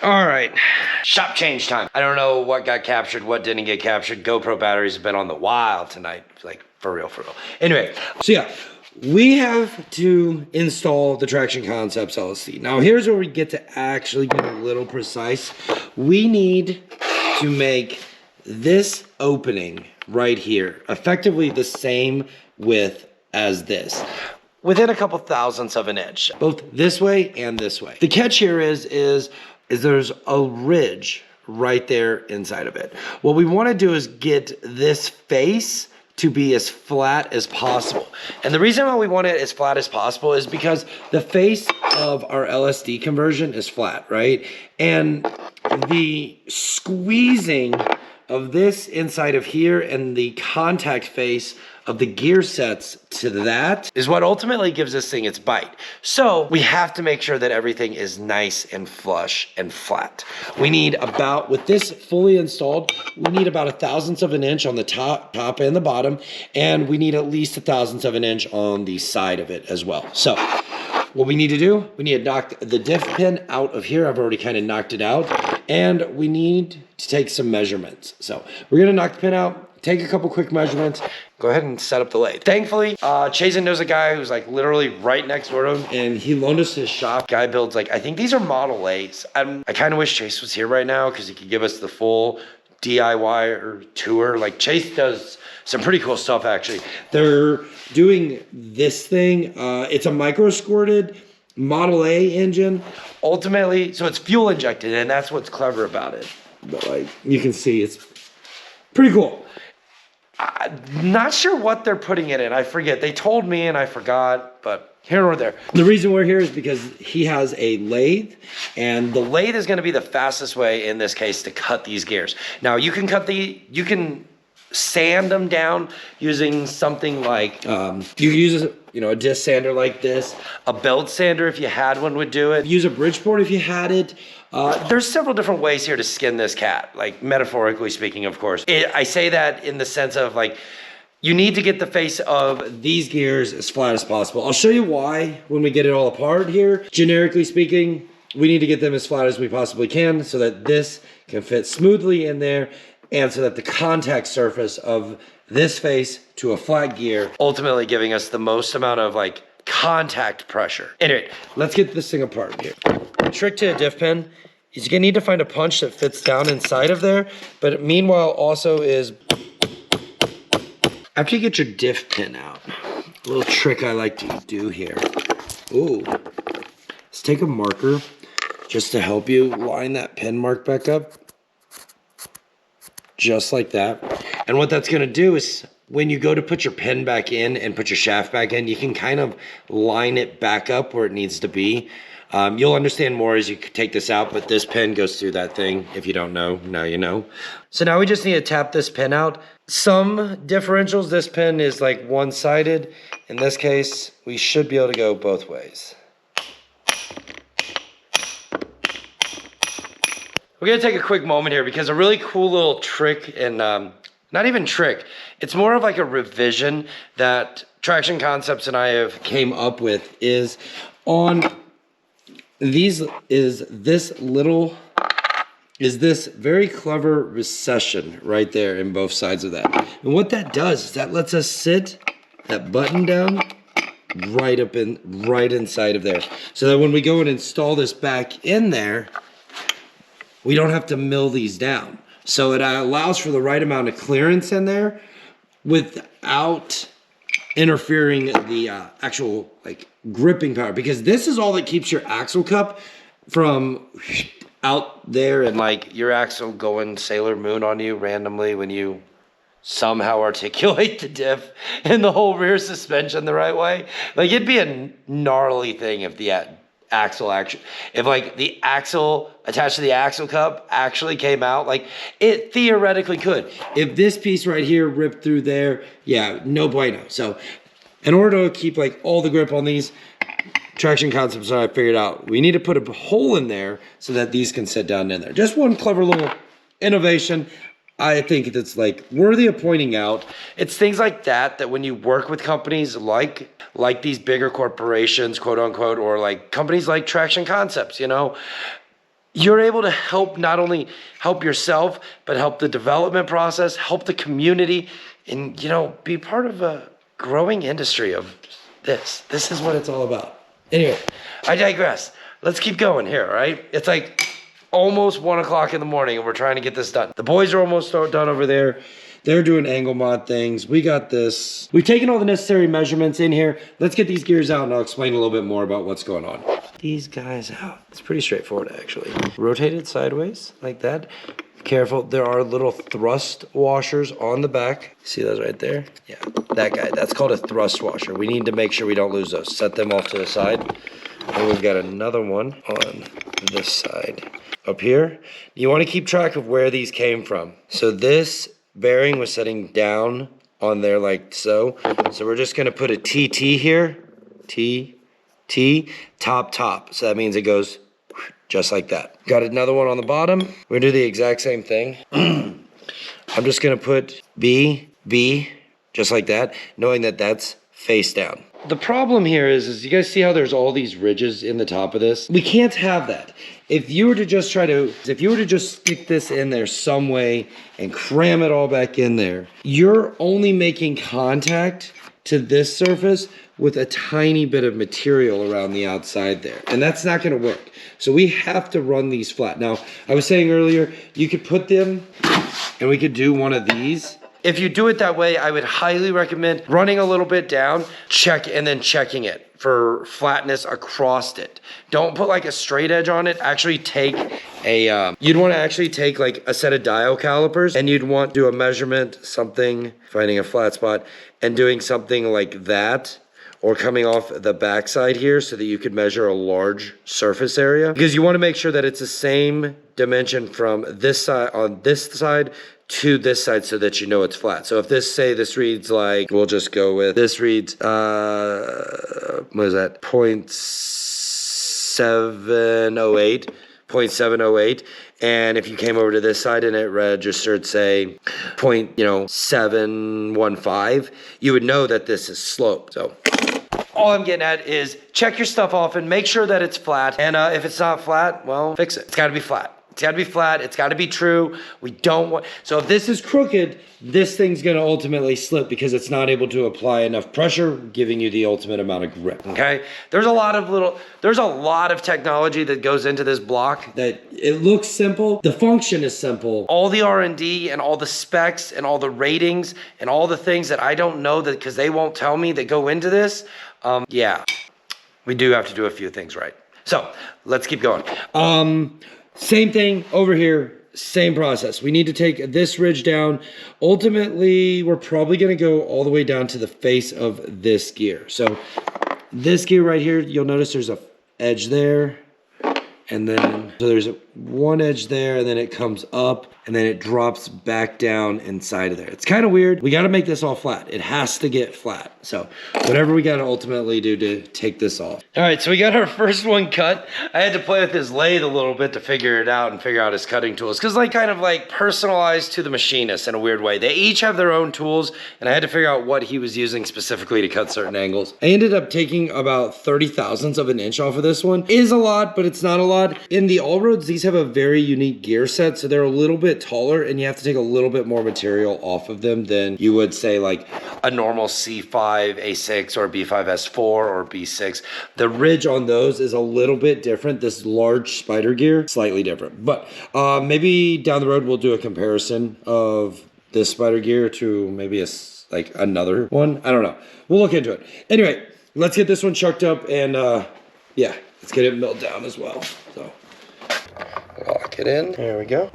All right, shop change time. I don't know what got captured, what didn't get captured. GoPro batteries have been on the wild tonight, like for real, for real. Anyway, so yeah, we have to install the Traction Concepts LSD. Now here's where we get to actually get a little precise. We need to make this opening right here effectively the same width as this, within a couple thousandths of an inch, both this way and this way. The catch here is there's a ridge right there inside of it. What we want to do is get this face to be as flat as possible. And the reason why we want it as flat as possible is because the face of our LSD conversion is flat, right? And the squeezing of this inside of here and the contact face of the gear sets to that is what ultimately gives this thing its bite. So we have to make sure that everything is nice and flush and flat. We need about, with this fully installed, we need about 1/1000th of an inch on the top and the bottom, and we need at least 1/1000th of an inch on the side of it as well. So what we need to do, we need to knock the diff pin out of here. I've already kind of knocked it out, and we need to take some measurements. So we're gonna knock the pin out, take a couple quick measurements, go ahead and set up the lathe. Thankfully, Chasen knows a guy who's like literally right next door to him, and he loaned us his shop. Guy builds like, I think these are Model A's. I kind of wish Chase was here right now because he could give us the full DIY or tour. Like Chase does some pretty cool stuff actually. They're doing this thing. It's a micro squirted Model A engine. Ultimately, so it's fuel injected, and that's what's clever about it. But like you can see, it's pretty cool. I'm not sure what they're putting it in. I forget. They told me and I forgot, but here or there. The reason we're here is because he has a lathe, and the lathe is going to be the fastest way in this case to cut these gears. Now you can sand them down using something like, you can use a disc sander like this. A belt sander, if you had one, would do it. Use a Bridgeport if you had it. There's several different ways here to skin this cat, like metaphorically speaking, of course. I say that in the sense of like, you need to get the face of these gears as flat as possible. I'll show you why when we get it all apart here. Generically speaking, we need to get them as flat as we possibly can so that this can fit smoothly in there, and so that the contact surface of this face to a flat gear, ultimately giving us the most amount of like contact pressure. Anyway, let's get this thing apart here. The trick to a diff pin is you're gonna need to find a punch that fits down inside of there, but meanwhile also is, after you get your diff pin out, a little trick I like to do here. Ooh, let's take a marker just to help you line that pin mark back up. Just like that. And what that's gonna do is when you go to put your pin back in and put your shaft back in, you can kind of line it back up where it needs to be. You'll understand more as you take this out, but this pin goes through that thing. If you don't know, now you know. So now we just need to tap this pin out. Some differentials, this pin is like one-sided. In this case, we should be able to go both ways. We're gonna take a quick moment here because a really cool little trick, and not even trick, it's more of like a revision that Traction Concepts and I have came up with is on these, is this very clever recession right there in both sides of that. And what that does is that lets us sit that button down right inside of there. So that when we go and install this back in there, we don't have to mill these down. So it allows for the right amount of clearance in there without interfering the actual like gripping power, because this is all that keeps your axle cup from out there and like your axle going Sailor Moon on you randomly when you somehow articulate the diff and the whole rear suspension the right way. Like it'd be a gnarly thing if the axle actually, if like the axle attached to the axle cup actually came out, like it theoretically could. If this piece right here ripped through there, yeah, no bueno. So in order to keep like all the grip on these, Traction Concepts that I figured out, we need to put a hole in there so that these can sit down in there. Just one clever little innovation. I think that's like worthy of pointing out. It's things like that when you work with companies like these bigger corporations, quote unquote, or like companies like Traction Concepts, you know, you're able to help not only help yourself, but help the development process, help the community, and, you know, be part of a growing industry of this. This is what it's all about. Anyway, I digress. Let's keep going here, all right? It's like almost 1 o'clock in the morning and we're trying to get this done. The boys are almost done over there. They're doing angle mod things. We got this. We've taken all the necessary measurements in here. Let's get these gears out and I'll explain a little bit more about what's going on. These guys out. It's pretty straightforward actually. Rotate it sideways like that. Careful, there are little thrust washers on the back. See those right there? Yeah, that guy. That's called a thrust washer. We need to make sure we don't lose those. Set them off to the side. And we've got another one on this side. Up here, you want to keep track of where these came from. So this bearing was setting down on there like so. So we're just gonna put a TT here. T, top. So that means it goes just like that. Got another one on the bottom. We're gonna do the exact same thing. I'm just gonna put B, just like that, knowing that that's face down. The problem here is you guys see how there's all these ridges in the top of this? We can't have that. If you were to just stick this in there some way and cram it all back in there, you're only making contact to this surface with a tiny bit of material around the outside there. And that's not gonna work. So we have to run these flat. Now, I was saying earlier, you could put them and we could do one of these. If you do it that way, I would highly recommend running a little bit down, and then checking it for flatness across it. Don't put like a straight edge on it. Actually take a, you'd want to actually take like a set of dial calipers and you'd want to do a measurement, something, finding a flat spot and doing something like that, or coming off the backside here so that you could measure a large surface area. Because you want to make sure that it's the same dimension from this side, on this side, to this side so that you know it's flat. So if this reads like, we'll just go with, this reads, what is that, 0.708. And if you came over to this side and it registered, say, 0.715, you would know that this is sloped. So all I'm getting at is check your stuff off and make sure that it's flat. And if it's not flat, well, fix it. It's gotta be flat. It's gotta be flat, it's gotta be true. We don't want, so if this is crooked, this thing's gonna ultimately slip because it's not able to apply enough pressure, giving you the ultimate amount of grip, okay? There's a lot of technology that goes into this block that it looks simple. The function is simple. All the R&D and all the specs and all the ratings and all the things that I don't know that because they won't tell me that go into this, yeah, we do have to do a few things right. So let's keep going. Same thing over here, same process. We need to take this ridge down. Ultimately, we're probably gonna go all the way down to the face of this gear. So this gear right here, you'll notice there's a edge there. And then, so there's one edge there and then it comes up and then it drops back down inside of there. It's kind of weird. We got to make this all flat. It has to get flat. So whatever we got to ultimately do to take this off. All right, so we got our first one cut. I had to play with his lathe a little bit to figure it out and figure out his cutting tools. Cause like kind of like personalized to the machinist in a weird way. They each have their own tools and I had to figure out what he was using specifically to cut certain angles. I ended up taking about 30 thousandths of an inch off of this one. It is a lot, but it's not a lot. In the Allroads, these have a very unique gear set, so they're a little bit taller and you have to take a little bit more material off of them than you would say like a normal C5, A6, or B5S4 or B6. The ridge on those is a little bit different. This large spider gear, slightly different. But maybe down the road we'll do a comparison of this spider gear to maybe like another one. I don't know. We'll look into it. Anyway, let's get this one chucked up and yeah, let's get it milled down as well. So lock it in. There we go.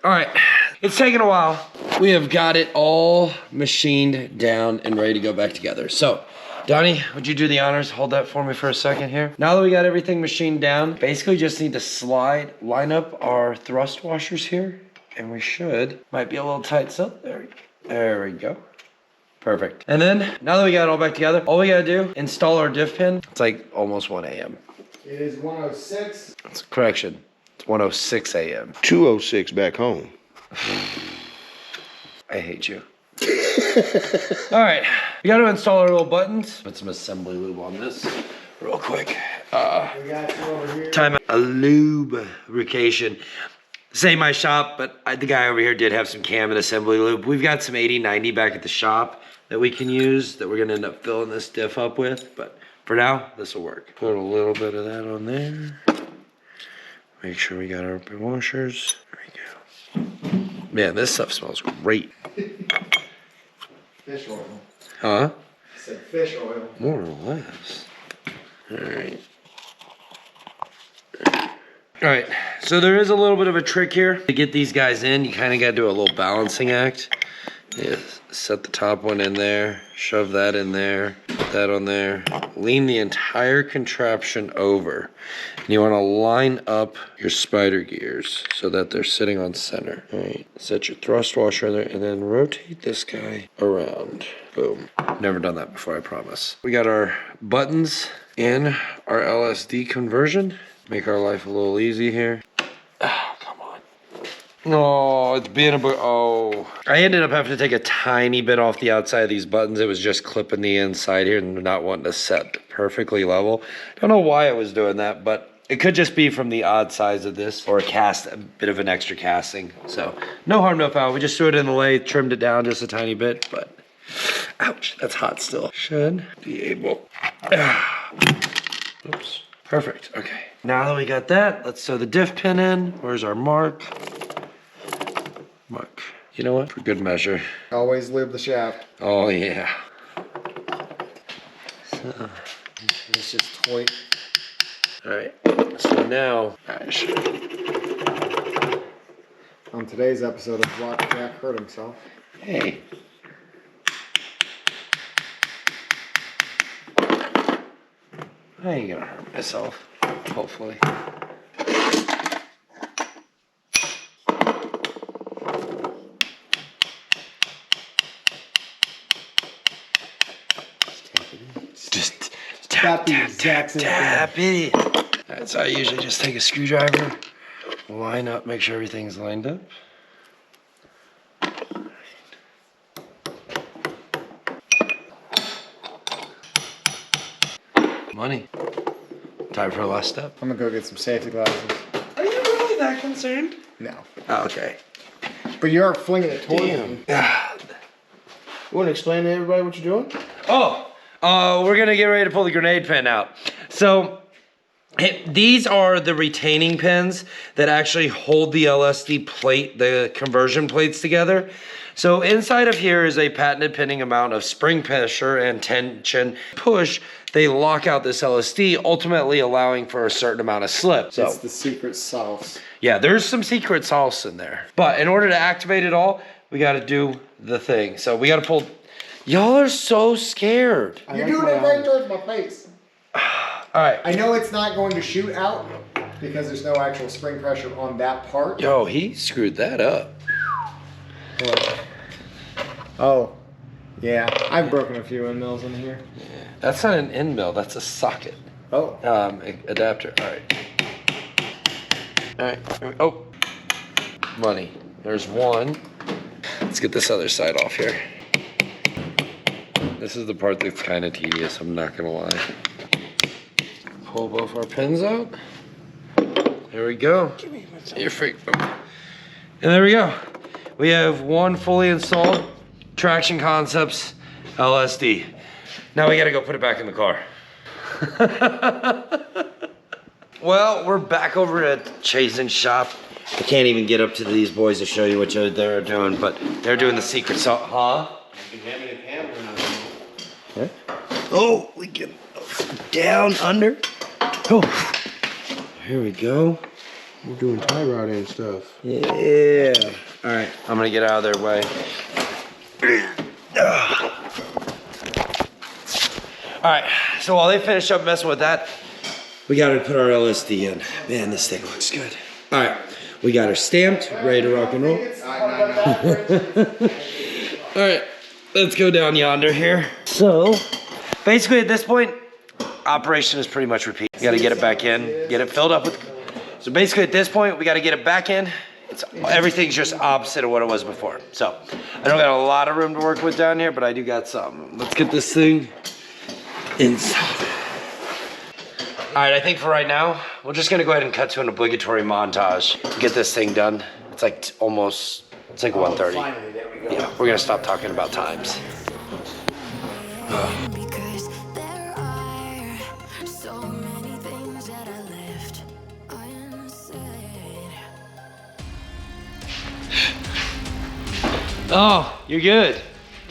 All right, it's taken a while. We have got it all machined down and ready to go back together. So, Donnie, would you do the honors? Hold that for me for a second here. Now that we got everything machined down, basically just need to line up our thrust washers here, and we might be a little tight, so there we go. Perfect. And then, now that we got it all back together, all we gotta do, install our diff pin. It's like almost 1 a.m. It is 1:06. That's a correction. It's 1:06 a.m. 2:06 back home. I hate you. All right, we got to install our little buttons. Put some assembly lube on this real quick. We got you over here. Time a lubrication. Same my shop, but the guy over here did have some cam and assembly lube. We've got some 80/90 back at the shop that we can use that we're gonna end up filling this diff up with, but for now, this will work. Put a little bit of that on there. Make sure we got our open washers. There we go. Man, this stuff smells great. Fish oil. Huh? I said fish oil. More or less. All right. All right, so there is a little bit of a trick here. To get these guys in, you kind of got to do a little balancing act. Yeah, set the top one in there, shove that in there, put that on there. Lean the entire contraption over. And you want to line up your spider gears so that they're sitting on center. All right, set your thrust washer in there and then rotate this guy around. Boom. Never done that before, I promise. We got our buttons in our LSD conversion. Make our life a little easy here. Oh, come on. Oh, it's being oh. I ended up having to take a tiny bit off the outside of these buttons. It was just clipping the inside here and not wanting to set perfectly level. Don't know why I was doing that, but it could just be from the odd size of this or a bit of an extra casting. So no harm, no foul. We just threw it in the lathe, trimmed it down just a tiny bit, but ouch, that's hot still. Should be able. Oops. Perfect, okay. Now that we got that, let's sew the diff pin in. Where's our mark? Mark. You know what? For good measure. Always lube the shaft. Oh, yeah. So, let's just tweak. All right, so now, on today's episode of Vlog, Jack hurt himself. Hey. I ain't gonna hurt myself, hopefully. Just tap, tap it. That's how I usually just take a screwdriver, line up, make sure everything's lined up. Money. Time for a last step. I'm gonna go get some safety glasses. Are you really that concerned? No. Oh, okay. But you are flinging it towards me. You want to explain to everybody what you're doing? We're gonna get ready to pull the grenade pin out. So, these are the retaining pins that actually hold the LSD plate, the conversion plates together. So inside of here is a patented pinning amount of spring pressure and tension push. They lock out this LSD, ultimately allowing for a certain amount of slip. So it's the secret sauce. Yeah, there's some secret sauce in there. But in order to activate it all, we gotta do the thing. So we gotta pull. Y'all are so scared. You're doing it right towards my face. All right. I know it's not going to shoot out because there's no actual spring pressure on that part. Yo, he screwed that up. What? Oh, yeah. I've broken a few end mills in here. Yeah. That's not an end mill, that's a socket. Oh. Adapter, all right. All right, oh. Money, there's one. Let's get this other side off here. This is the part that's kind of tedious, I'm not gonna lie. Pull both our pins out. There we go. You're freak. And there we go. We have one fully installed Traction Concepts LSD. Now we gotta go put it back in the car. Well, we're back over at Chasen's shop. I can't even get up to these boys to show you what they're doing, but they're doing the secret sauce. Huh? Okay. Oh, we get down under. Oh, here we go. We're doing tie rod and stuff. Yeah. All right, I'm gonna get out of their way. All right, so while they finish up messing with that, we gotta put our LSD in. Man, this thing looks good. All right, we got her stamped, ready to rock and roll. All right, let's go down yonder here. So, basically at this point, operation is pretty much repeat. You gotta get it back in, get it filled up with. So basically at this point, we gotta get it back in. Everything's just opposite of what it was before. So I don't got a lot of room to work with down here, but I do got some. Let's get this thing inside. All right, I think for right now, we're just gonna go ahead and cut to an obligatory montage. Get this thing done. It's like almost, it's like 1:30. Finally, there we go. Yeah, we're gonna stop talking about times. Because there are so many things that I left unsaid. Oh, you're good.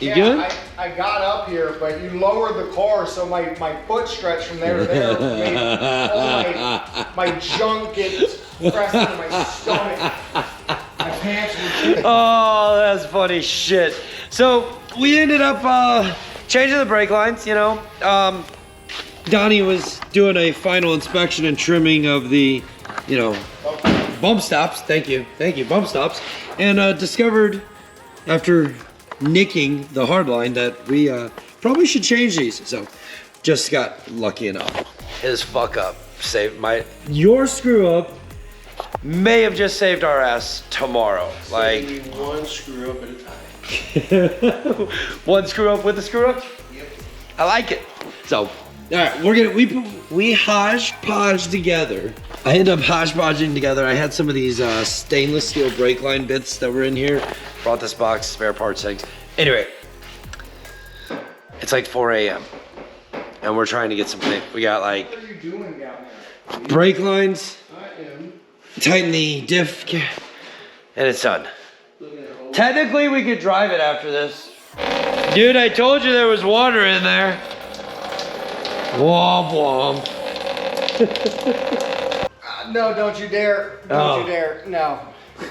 You good? I got up here, but you lowered the car, so my foot stretched from there to there. Made all my junk get pressed into my stomach. My pants were Oh, that's funny shit. So we ended up changing the brake lines, you know. Donnie was doing a final inspection and trimming of the, you know, bump stops. Thank you, bump stops. And discovered after nicking the hard line that we probably should change these. So just got lucky enough. His fuck up saved your screw up may have just saved our ass tomorrow. Like one screw up at a time. one screw up with a screw up. Yep. I like it. So all right, we hodgepodge together. I ended up hodgepodging together. I had some of these stainless steel brake line bits that were in here. Brought this box, spare parts things. Anyway, it's like 4 a.m. and we're trying to get some things. We got like What are you doing down there? brake lines, I am. tighten the diff, and it's done. Technically, we could drive it after this. Dude, I told you there was water in there. Womp womp. No, don't you dare. Don't Oh. you dare. No.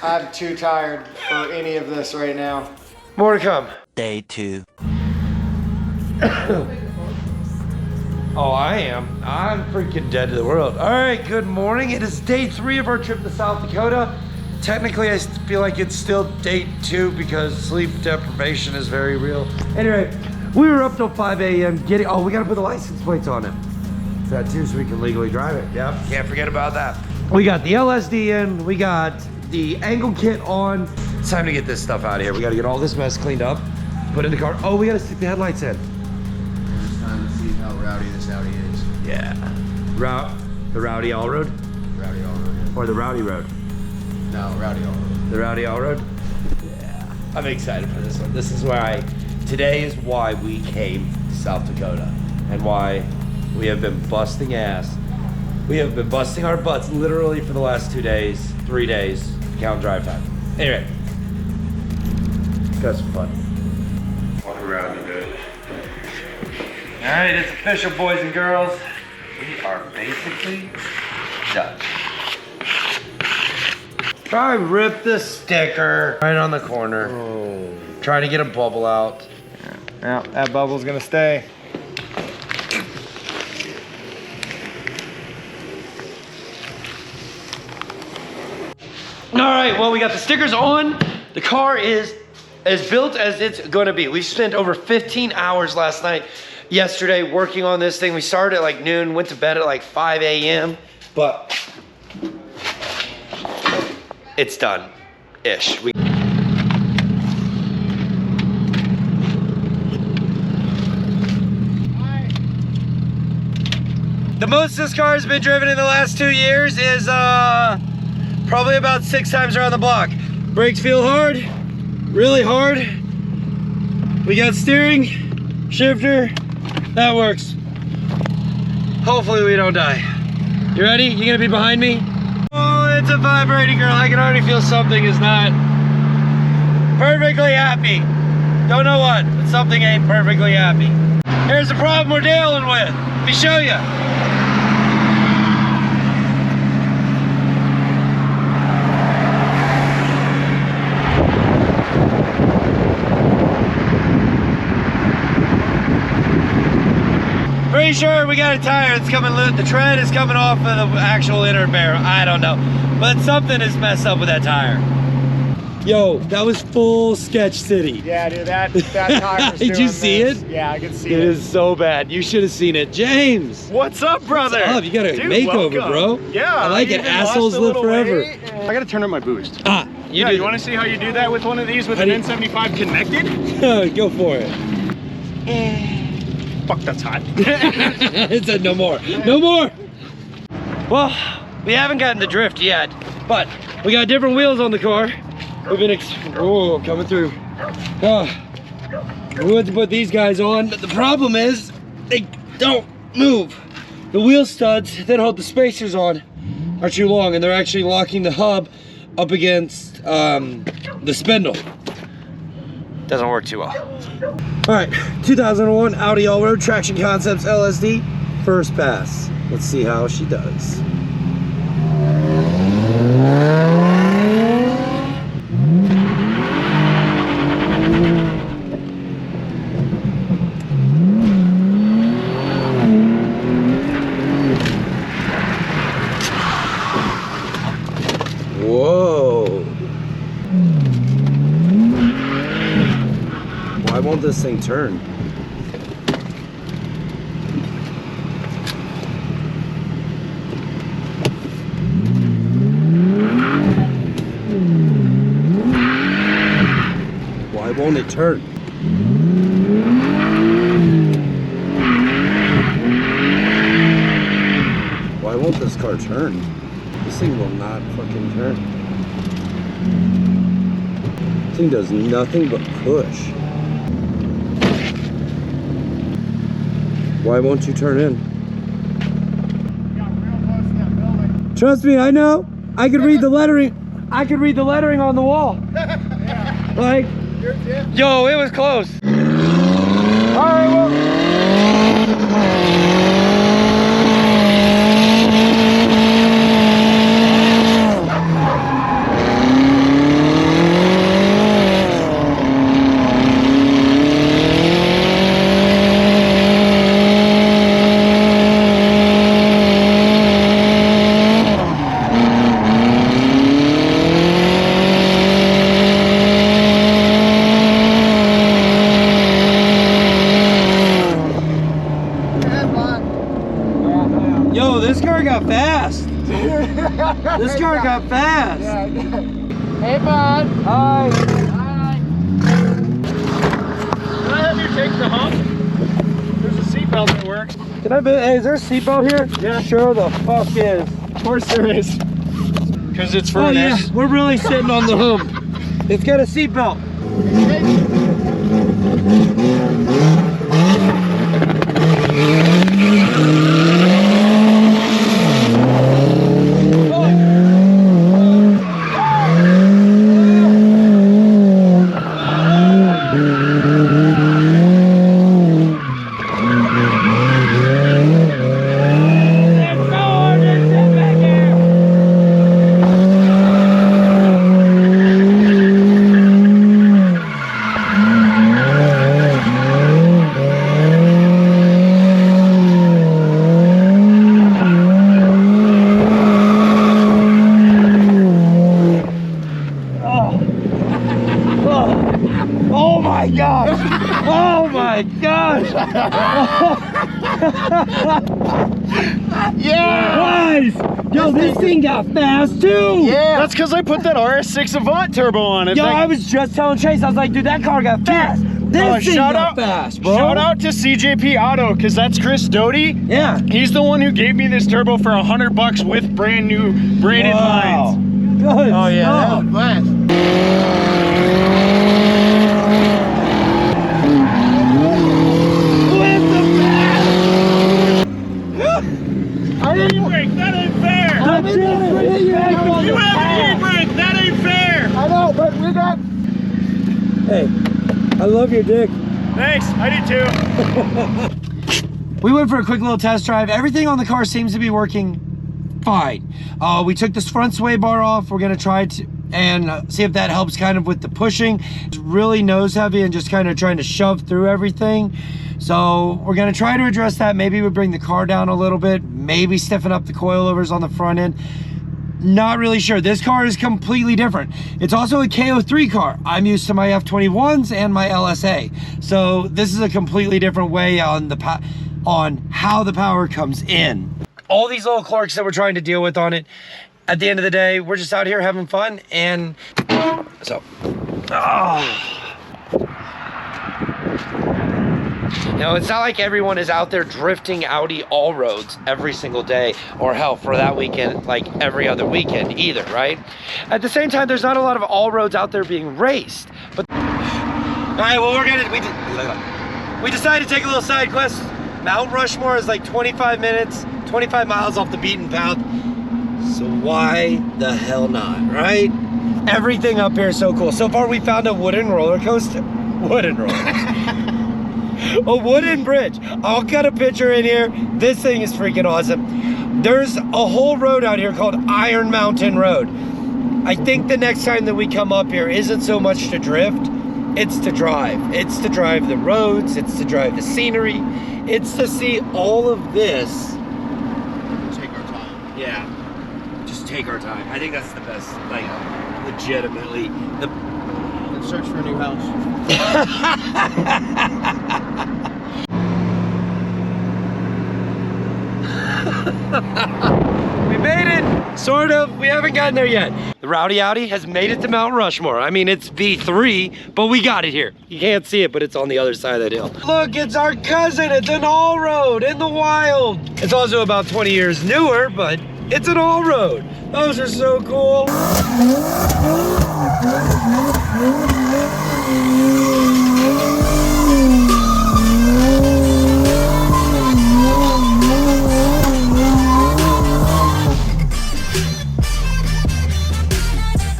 I'm too tired for any of this right now. More to come. Day 2. Oh, I am. I'm freaking dead to the world. All right, good morning. It is day 3 of our trip to South Dakota. Technically, I feel like it's still day 2 because sleep deprivation is very real. Anyway, we were up till 5 a.m. Oh, we gotta put the license plates on it. That too, so we can legally drive it. Yep, can't forget about that. We got the LSD in, we got the angle kit on. It's time to get this stuff out of here. We gotta get all this mess cleaned up, put in the car. Oh, we gotta stick the headlights in. It's time to see how rowdy this Audi is. Yeah. The Rowdy Allroad? Rowdy Allroad. Or the Rowdy Road? No, Rowdy Allroad. The Rowdy Allroad? Yeah. I'm excited for this one. This is why today is why we came to South Dakota and why we have been busting ass. We have been busting our butts literally for the last 2 days, 3 days, count drive time. Anyway, got some fun. Walk around a bit. All right, it's official, boys and girls. We are basically done. I ripped the sticker right on the corner. Oh. Trying to get a bubble out. Yeah, that bubble's gonna stay. All right, well, we got the stickers on. The car is as built as it's gonna be. We spent over 15 hours last night, yesterday, working on this thing. We started at like noon, went to bed at like 5 a.m., but it's done-ish. The most this car has been driven in the last 2 years is probably about 6 times around the block. Brakes feel hard, really hard. We got steering, shifter, that works. Hopefully we don't die. You ready? You gonna be behind me? Oh, it's a vibrating, girl. I can already feel something is not perfectly happy. Don't know what, but something ain't perfectly happy. Here's the problem we're dealing with. Let me show you. Pretty sure we got a tire that's coming loose. The tread is coming off of the actual inner barrel. I don't know. But something is messed up with that tire. Yo, that was full Sketch City. Yeah, dude, that tire was Did you see it? Yeah, I could see it. It is so bad. You should have seen it. James! What's up, brother? What's up? You got a Dude, makeover, welcome. bro. Yeah. I like it. even lost Assholes a live little forever. weight. I gotta turn up my boost. Ah, You want to see how you do that with one of these with How an do you- N75 connected? Go for it. Fuck, that's hot. It said no more. No more! Well, we haven't gotten the drift yet, but we got different wheels on the car. We've been coming through. We went to put these guys on, but the problem is they don't move. The wheel studs that hold the spacers on are too long, and they're actually locking the hub up against the spindle. Doesn't work too well. All right, 2001 Audi Allroad Traction Concepts LSD, first pass. Let's see how she does. Whoa. Why won't this thing turn? Why won't it turn? Why won't this car turn? This thing will not fucking turn. This thing does nothing but push. Why won't you turn in? Got real close to that building. Trust me, I know. I could read the lettering. I could read the lettering on the wall. Yeah. Like, You're dead. yo, it was close. All right, well. Yo, this car got fast. This car got fast. Yeah. Hey, bud. Hi. Hi. Can I have you take the hump? There's a seatbelt that works. Can I? Hey, is there a seatbelt here? Yeah. Sure the fuck is. Of course there is. Because it's for Oh an yeah, S. we're really sitting on the hump. It's got a seatbelt. Oh my gosh! Oh my gosh! Yeah! Guys! Yo, this thing got fast too! Yeah! That's because I put that RS6 Avant turbo on it. Yo, I was just telling Chase, I was like, dude, that car got fast! This thing got fast, bro! Shout out to CJP Auto, because that's Chris Doty. Yeah! He's the one who gave me this turbo for $100 with brand new braided Wow. lines. Good Oh yeah, that stuff. was blast. I didn't brake, that ain't fair! You have an e-brake, that ain't fair! I know, but we got... Hey, I love your dick. Thanks, I do too. We went for a quick little test drive. Everything on the car seems to be working fine. We took this front sway bar off. We're gonna try to and see if that helps kind of with the pushing. It's really nose heavy and just kind of trying to shove through everything. So we're gonna try to address that. Maybe we bring the car down a little bit, maybe stiffen up the coilovers on the front end. Not really sure. This car is completely different. It's also a KO3 car. I'm used to my F21s and my LSA. So this is a completely different way on how the power comes in. All these little quirks that we're trying to deal with on it. At the end of the day, we're just out here having fun, and so, You know, it's not like everyone is out there drifting Audi all roads every single day, or hell, for that weekend, like every other weekend either, right? At the same time, there's not a lot of all roads out there being raced. But all right, well, we decided to take a little side quest. Mount Rushmore is like 25 minutes, 25 miles off the beaten path. So why the hell not, right? Everything up here is so cool. So far, we found a wooden roller coaster. A wooden bridge. I'll cut a picture in here. This thing is freaking awesome. There's a whole road out here called Iron Mountain Road. I think the next time that we come up here isn't so much to drift, it's to drive. It's to drive the roads, it's to drive the scenery, it's to see all of this. Take our time. Yeah, just take our time. I think that's the best, like, legitimately. Let's search for a new house. We made it, sort of. We haven't gotten there yet. The RwdyAudi has made it to Mount Rushmore. I mean, it's V3, but we got it here. You can't see it, but it's on the other side of that hill. Look, it's our cousin. It's an all road in the wild. It's also about 20 years newer, but it's an all road. Those are so cool.